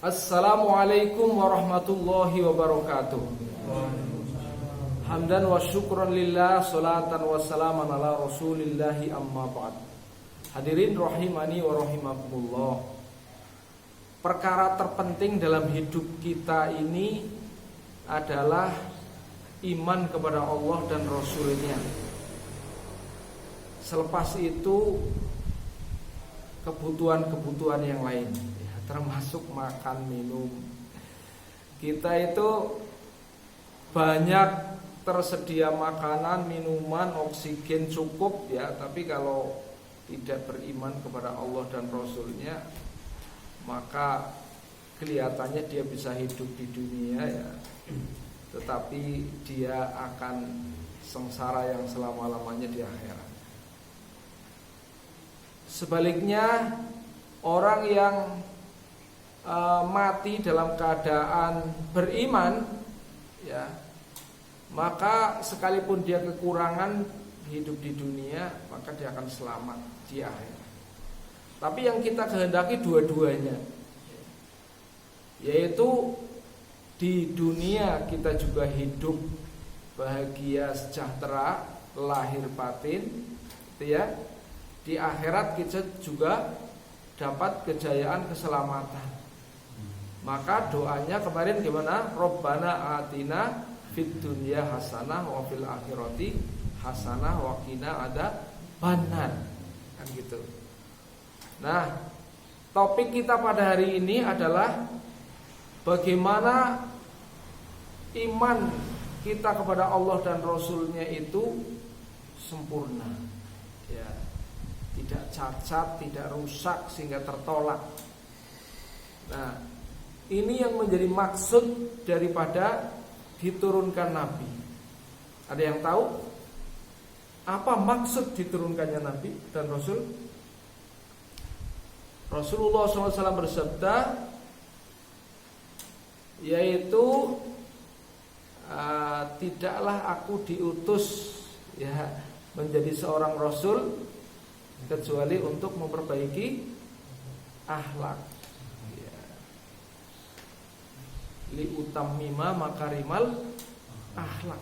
Assalamualaikum warahmatullahi wabarakatuh. Hamdan wa syukran lillah, salatan wa salaman ala rasulillahi amma ba'd. Hadirin rahimani wa rahimakumullah. Perkara terpenting dalam hidup kita ini adalah iman kepada Allah dan Rasulnya. Selepas itu kebutuhan-kebutuhan yang lain, termasuk makan minum. Kita itu banyak tersedia makanan, minuman, oksigen cukup ya, tapi kalau tidak beriman kepada Allah dan Rasulnya, maka kelihatannya dia bisa hidup di dunia ya, tetapi dia akan sengsara yang selama-lamanya di akhirat. Sebaliknya, orang yang mati dalam keadaan beriman ya, maka sekalipun dia kekurangan hidup di dunia, maka dia akan selamat di akhirat. Tapi yang kita kehendaki dua-duanya, yaitu di dunia kita juga hidup bahagia, sejahtera, lahir batin, gitu ya. Di akhirat kita juga dapat kejayaan, keselamatan. Maka doanya kemarin gimana? Rabbana atina fid dunya hasanah wa fil akhirati hasanah wa qina adzabannar. Kan gitu. Nah, topik kita pada hari ini adalah bagaimana iman kita kepada Allah dan Rasulnya itu sempurna ya, tidak cacat, tidak rusak sehingga tertolak. Nah, ini yang menjadi maksud daripada diturunkan Nabi. Ada yang tahu apa maksud diturunkannya Nabi dan Rasul? Rasulullah SAW bersabda, yaitu tidaklah aku diutus ya menjadi seorang Rasul kecuali untuk memperbaiki akhlak ya. Li utammima makarimal akhlak.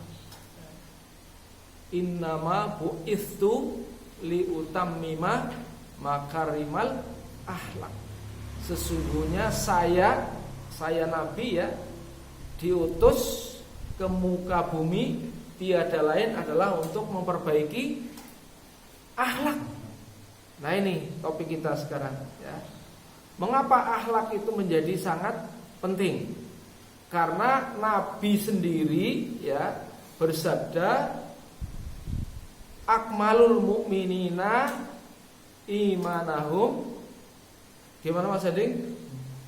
Innama bu'ithu li utammima makarimal akhlak. Sesungguhnya saya Nabi ya, diutus ke muka bumi tiada lain adalah untuk memperbaiki akhlak. Nah, ini topik kita sekarang ya. Mengapa akhlak itu menjadi sangat penting? Karena Nabi sendiri ya bersabda, akmalul mu'minina imanahum. Gimana Mas Ading?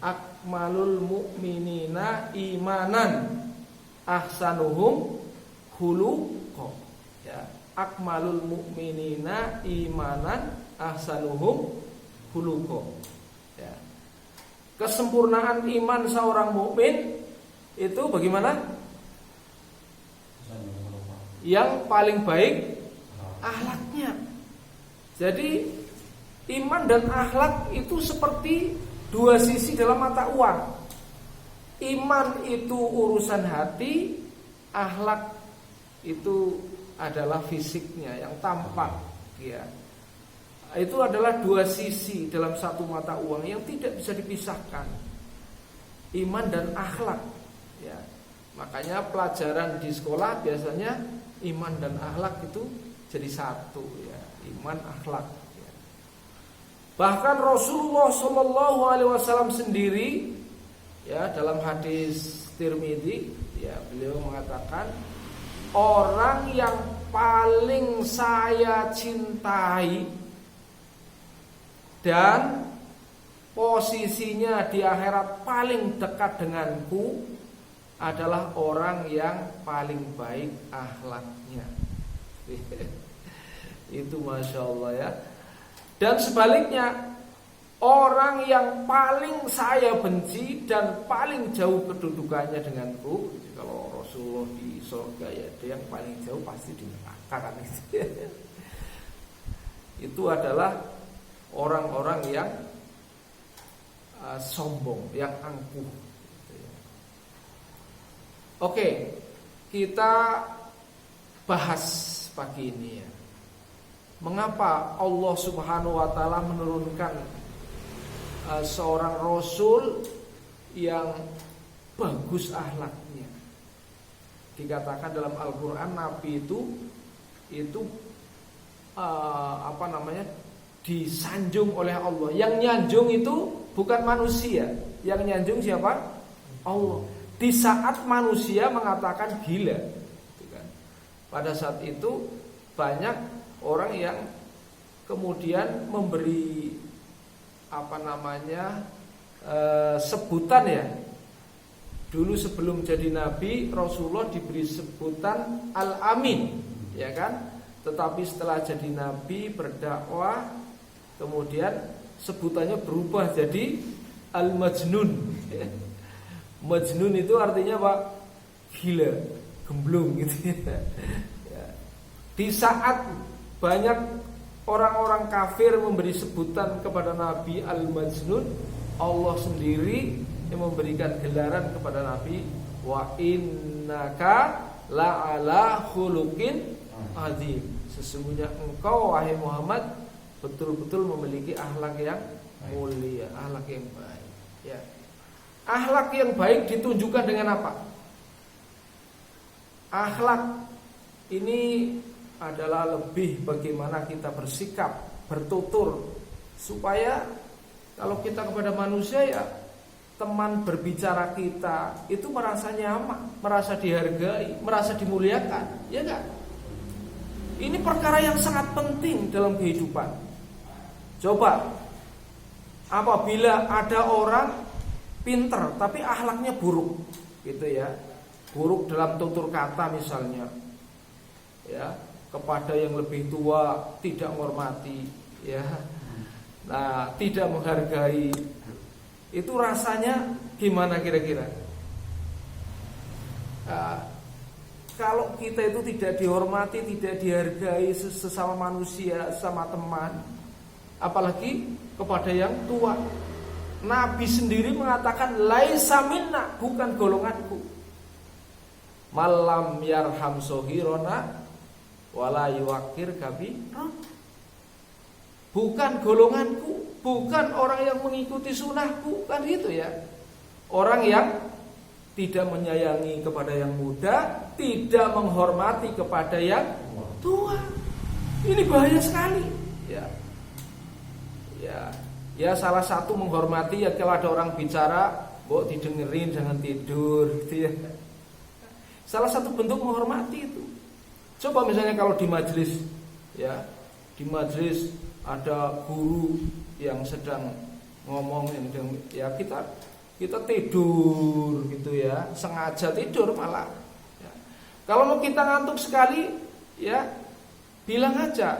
Akmalul mu'minina imanan ahsanuhum khuluqan ya. Akmalul mu'minina imanan ahsanuhum khuluqan ya. Kesempurnaan iman seorang mukmin itu bagaimana? Yang paling baik akhlaknya. Jadi iman dan akhlak itu seperti dua sisi dalam mata uang. Iman itu urusan hati, akhlak itu adalah fisiknya yang tampak ya. Itu adalah dua sisi dalam satu mata uang yang tidak bisa dipisahkan, iman dan akhlak ya. Makanya pelajaran di sekolah biasanya iman dan akhlak itu jadi satu ya, iman akhlak ya. Bahkan Rasulullah SAW sendiri ya, dalam hadis Tirmidzi ya, beliau mengatakan, orang yang paling saya cintai dan posisinya di akhirat paling dekat denganku adalah orang yang paling baik akhlaknya. Itu Masya Allah ya. Dan sebaliknya, orang yang paling saya benci dan paling jauh kedudukannya denganku, kalau Rasulullah di surga ya, dia yang paling jauh pasti di neraka kan. Itu adalah orang-orang yang sombong, yang angkuh. Oke, kita bahas pagi ini ya. Mengapa Allah Subhanahu wa taala menurunkan seorang rasul yang bagus akhlaknya? Dikatakan dalam Al-Qur'an Nabi itu disanjung oleh Allah. Yang nyanjung itu bukan manusia. Yang nyanjung siapa? Allah. Di saat manusia mengatakan gila, gitu kan. Pada saat itu banyak orang yang kemudian memberi sebutan ya. Dulu sebelum jadi nabi, Rasulullah diberi sebutan Al-Amin, ya kan? Tetapi setelah jadi nabi berdakwah, kemudian sebutannya berubah jadi Al-Majnun. Majnun itu artinya apa? Gila, gemblung gitu ya. Di saat banyak orang-orang kafir memberi sebutan kepada Nabi Al-Majnun, Allah sendiri yang memberikan gelaran kepada Nabi, wa innaka la'ala khuluqin azim. Sesungguhnya engkau wahai Muhammad betul-betul memiliki akhlak yang mulia, akhlak yang baik. Ya. Akhlak yang baik ditunjukkan dengan apa? Akhlak ini adalah lebih bagaimana kita bersikap, bertutur, supaya kalau kita kepada manusia ya teman berbicara kita itu merasa nyaman, merasa dihargai, merasa dimuliakan, ya enggak? Ini perkara yang sangat penting dalam kehidupan. Coba apabila ada orang pinter tapi akhlaknya buruk, gitu ya, buruk dalam tutur kata misalnya, ya, kepada yang lebih tua tidak menghormati, ya, nah tidak menghargai, itu rasanya gimana kira-kira? Kalau kita itu tidak dihormati, tidak dihargai sesama manusia, sesama teman, apalagi kepada yang tua. Nabi sendiri mengatakan laisa minna, bukan golonganku. Malam yarham sohirona wala yuwakir kabirona. Bukan golonganku, bukan orang yang mengikuti sunnahku, kan gitu ya. Orang yang tidak menyayangi kepada yang muda, tidak menghormati kepada yang tua. Ini bahaya sekali. Ya salah satu menghormati ya kalau ada orang bicara, mbok didengerin, jangan tidur, gitu ya. Salah satu bentuk menghormati itu. Coba misalnya kalau di majelis, ya, di majelis ada guru yang sedang ngomong, ya kita tidur, gitu ya, sengaja tidur malah. Ya. Kalau mau kita ngantuk sekali, ya bilang aja,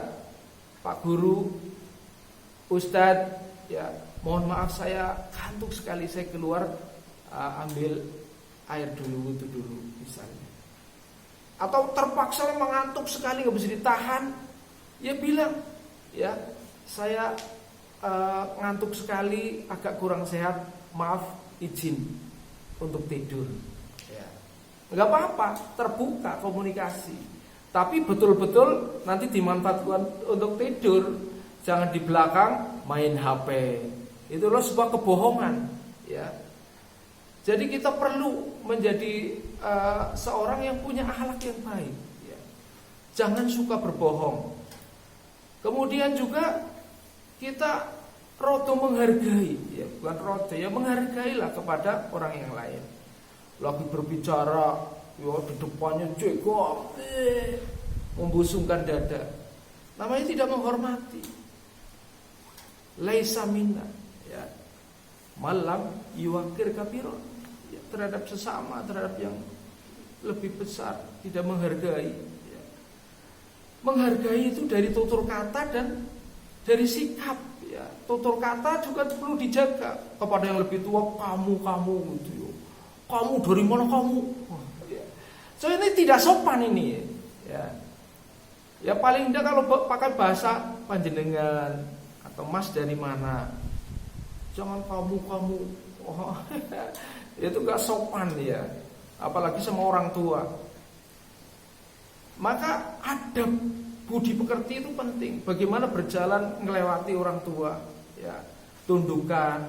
Pak Guru, Ustadz, ya mohon maaf saya kantuk sekali, saya keluar ambil air dulu, wudu dulu misalnya. Atau terpaksa mengantuk sekali nggak bisa ditahan, ya bilang, ya saya ngantuk sekali, agak kurang sehat, maaf izin untuk tidur. Ya. Nggak apa-apa, terbuka komunikasi. Tapi betul-betul nanti dimanfaatkan untuk tidur, jangan di belakang main HP. Itu loh sebuah kebohongan, ya. Jadi kita perlu menjadi seorang yang punya akhlak yang baik, ya. Jangan suka berbohong. Kemudian juga kita rodo menghargai, ya, bukan rodo, ya menghargailah kepada orang yang lain. Lagi berbicara, ya di depannya cekok, membusungkan dada, namanya tidak menghormati. Laisa minna, ya. Malam yuwakir kabiron, ya, terhadap sesama, terhadap yang lebih besar, tidak menghargai, ya. Menghargai itu dari tutur kata dan dari sikap, ya. Tutur kata juga perlu dijaga. Kepada yang lebih tua, kamu gitu, ya. Kamu dari mana kamu? Ya. So ini tidak sopan ini, ya. Ya paling tidak kalau pakai bahasa panjenengan atau mas dari mana, jangan kamu. Oh, itu gak sopan ya, apalagi sama orang tua. Maka adab budi pekerti itu penting. Bagaimana berjalan melewati orang tua, ya, tundukan.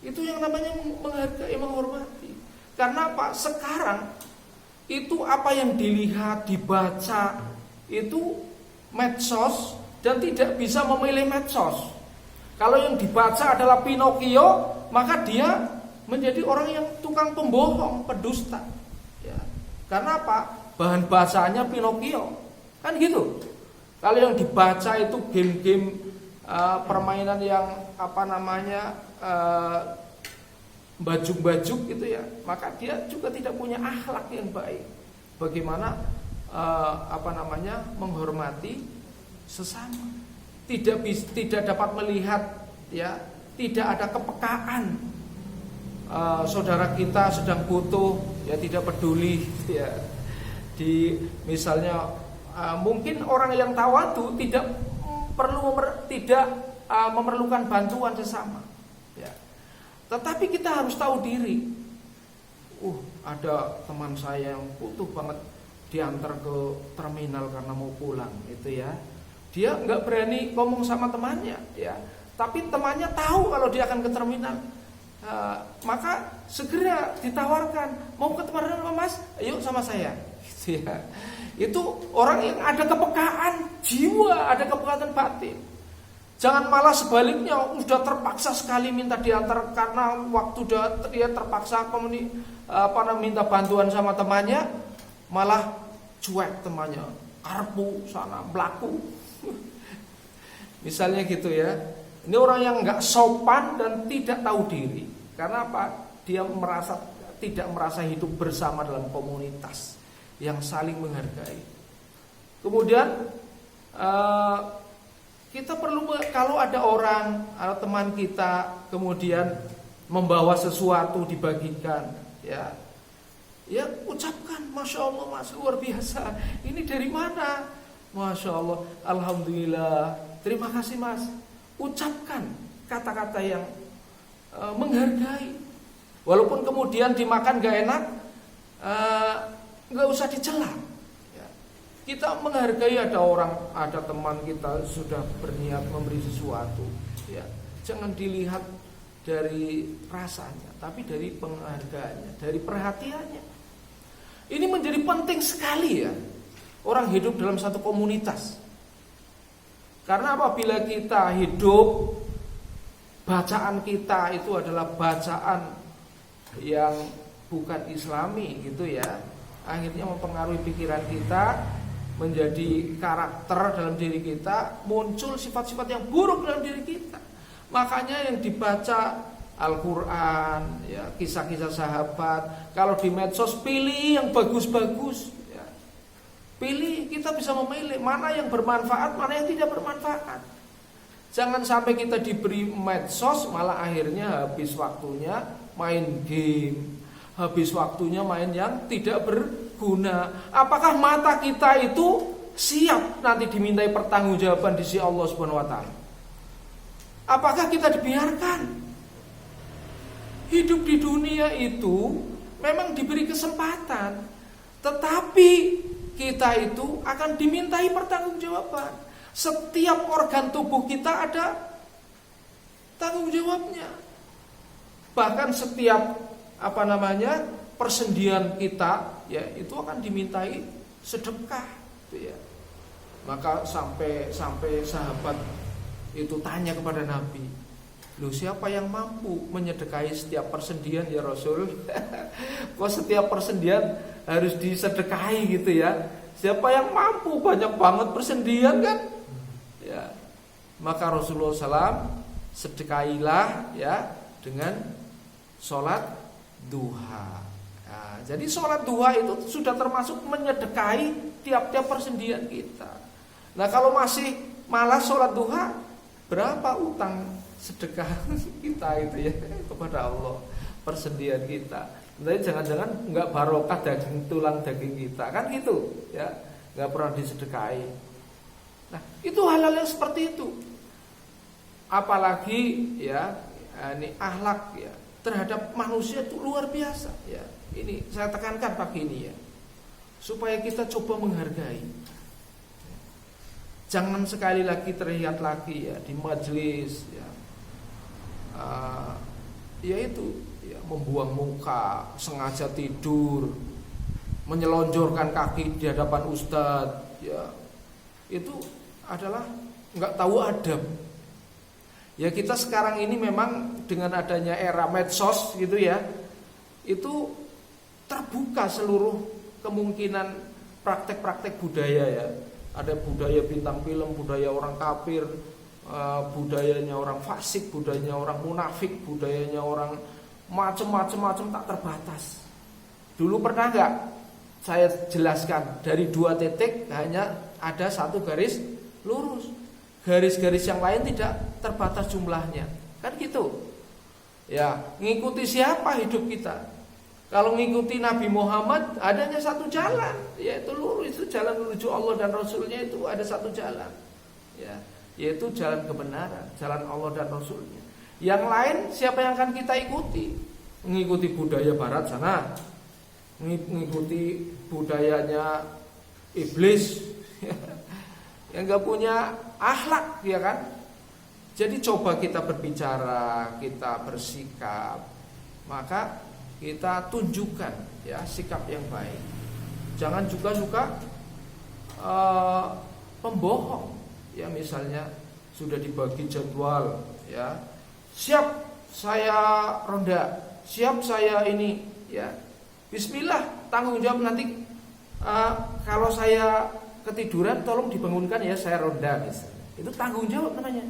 Itu yang namanya menghargai, menghormati. Karena apa? Sekarang itu apa yang dilihat, dibaca itu medsos dan tidak bisa memilih medsos. Kalau yang dibaca adalah Pinocchio, maka dia menjadi orang yang tukang pembohong, pedusta. Ya. Karena apa? Bahan bahasannya Pinocchio, kan gitu. Kalau yang dibaca itu game-game permainan yang bajuk-bajuk gitu ya, maka dia juga tidak punya akhlak yang baik. Bagaimana menghormati sesama. Tidak dapat melihat, ya, tidak ada kepekaan. Saudara kita sedang butuh, ya tidak peduli, ya. Misalnya mungkin orang yang tawadu tidak memerlukan bantuan sesama, ya. Tetapi kita harus tahu diri. Ada teman saya yang butuh banget diantar ke terminal karena mau pulang, itu ya. Dia nggak berani ngomong sama temannya, ya. Tapi temannya tahu kalau dia akan ke terminal. Maka segera ditawarkan, mau ke terminal Mas? Ayo sama saya. Gitu ya. Itu orang yang ada kepekaan jiwa, ada kepekaan batin. Jangan malah sebaliknya, sudah terpaksa sekali minta diantar karena waktu dia terpaksa minta bantuan sama temannya, malah cuek temannya, karpu sana belaku. Misalnya gitu ya. Ini orang yang nggak sopan dan tidak tahu diri. Karena apa? Dia tidak merasa hidup bersama dalam komunitas yang saling menghargai. Kemudian kita perlu, kalau ada orang atau teman kita kemudian membawa sesuatu dibagikan, ya ucapkan, Masya Allah Mas, luar biasa. Ini dari mana? Masya Allah, Alhamdulillah, terima kasih Mas. Ucapkan kata-kata yang menghargai. Walaupun kemudian dimakan gak enak, gak usah dicela. Ya. Kita menghargai, ada teman kita sudah berniat memberi sesuatu. Ya. Jangan dilihat dari rasanya, tapi dari penghargaannya, dari perhatiannya. Ini menjadi penting sekali ya. Orang hidup dalam satu komunitas. Karena apabila kita hidup, bacaan kita itu adalah bacaan yang bukan Islami gitu ya, akhirnya mempengaruhi pikiran kita, menjadi karakter dalam diri kita, muncul sifat-sifat yang buruk dalam diri kita. Makanya yang dibaca Al-Quran, ya, kisah-kisah sahabat. Kalau di medsos pilih yang bagus-bagus. Pilih, kita bisa memilih mana yang bermanfaat, mana yang tidak bermanfaat. Jangan sampai kita diberi medsos malah akhirnya habis waktunya main game, habis waktunya main yang tidak berguna. Apakah mata kita itu siap nanti dimintai pertanggungjawaban di sisi Allah Subhanahu wa taala? Apakah kita dibiarkan? Hidup di dunia itu memang diberi kesempatan, tetapi kita itu akan dimintai pertanggungjawaban. Setiap organ tubuh kita ada tanggung jawabnya. Bahkan setiap persendian kita, ya, itu akan dimintai sedekah, gitu ya. Maka sampai sahabat itu tanya kepada Nabi, "Loh, siapa yang mampu menyedekahi setiap persendian ya Rasul?" Kok setiap persendian harus disedekahi gitu ya? Siapa yang mampu? Banyak banget persendian kan? Ya. Maka Rasulullah SAW sedekailah ya dengan sholat duha. Nah, jadi sholat duha itu sudah termasuk menyedekahi tiap-tiap persendian kita. Nah, kalau masih malas sholat duha, berapa utang sedekah kita itu ya kepada Allah, persendian kita. Tapi jangan-jangan nggak barokah tulang daging kita, kan gitu ya, nggak pernah disedekahi. Nah, itu hal-hal yang seperti itu. Apalagi ya ini akhlak ya terhadap manusia itu luar biasa ya. Ini saya tekankan pagi ini ya, supaya kita coba menghargai. Jangan sekali lagi terlihat lagi ya di majelis ya, yaitu ya, membuang muka, sengaja tidur, menyelonjorkan kaki di hadapan ustadz ya, itu adalah nggak tahu adab. Ya kita sekarang ini memang dengan adanya era medsos gitu ya, itu terbuka seluruh kemungkinan praktek-praktek budaya ya. Ada budaya bintang film, budaya orang kafir, budayanya orang fasik, budayanya orang munafik, budayanya orang macam-macam tak terbatas. Dulu pernah nggak saya jelaskan dari 2 titik hanya ada 1 garis lurus. Garis-garis yang lain tidak terbatas jumlahnya. Kan gitu. Ya, ngikuti siapa hidup kita? Kalau ngikuti Nabi Muhammad adanya 1 jalan, yaitu lurus, itu jalan menuju Allah dan Rasulnya, itu ada 1 jalan. Ya, yaitu jalan kebenaran, jalan Allah dan Rasulnya. Yang lain siapa yang akan kita ikuti? Mengikuti budaya barat sana, mengikuti budayanya iblis yang gak punya akhlak, ya kan? Jadi coba kita berbicara, kita bersikap, maka kita tunjukkan ya sikap yang baik. Jangan juga suka pembohong. Ya misalnya sudah dibagi jadwal, ya siap saya ronda, siap saya ini, ya Bismillah, tanggung jawab nanti. Kalau saya ketiduran tolong dibangunkan ya, saya ronda misalnya. Itu tanggung jawab namanya.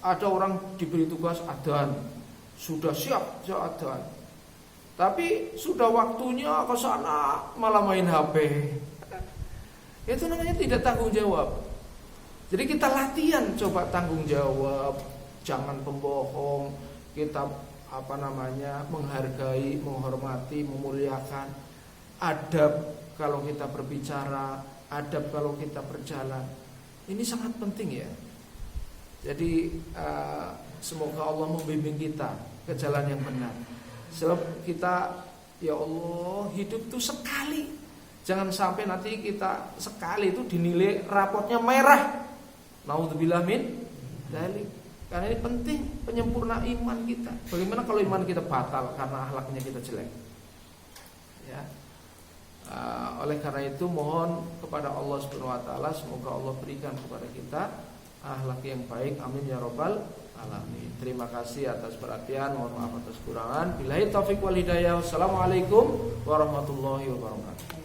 Ada orang diberi tugas adzan, sudah siap adzan, tapi sudah waktunya ke sana malah main HP. Itu namanya tidak tanggung jawab. Jadi kita latihan coba tanggung jawab, jangan pembohong, kita menghargai, menghormati, memuliakan, adab kalau kita berbicara, adab kalau kita berjalan. Ini sangat penting ya. Jadi semoga Allah membimbing kita ke jalan yang benar. Sebab kita, ya Allah, hidup itu sekali. Jangan sampai nanti kita sekali itu dinilai rapotnya merah. Naudzubillah min dzalik. Karena ini penting penyempurna iman kita. Bagaimana kalau iman kita batal karena akhlaknya kita jelek? Ya. Oleh karena itu mohon kepada Allah Subhanahu wa taala, semoga Allah berikan kepada kita akhlak yang baik. Amin ya rabbal alamin. Terima kasih atas perhatian, mohon maaf atas kekurangan. Billahi taufik wal hidayah. Wassalamualaikum warahmatullahi wabarakatuh.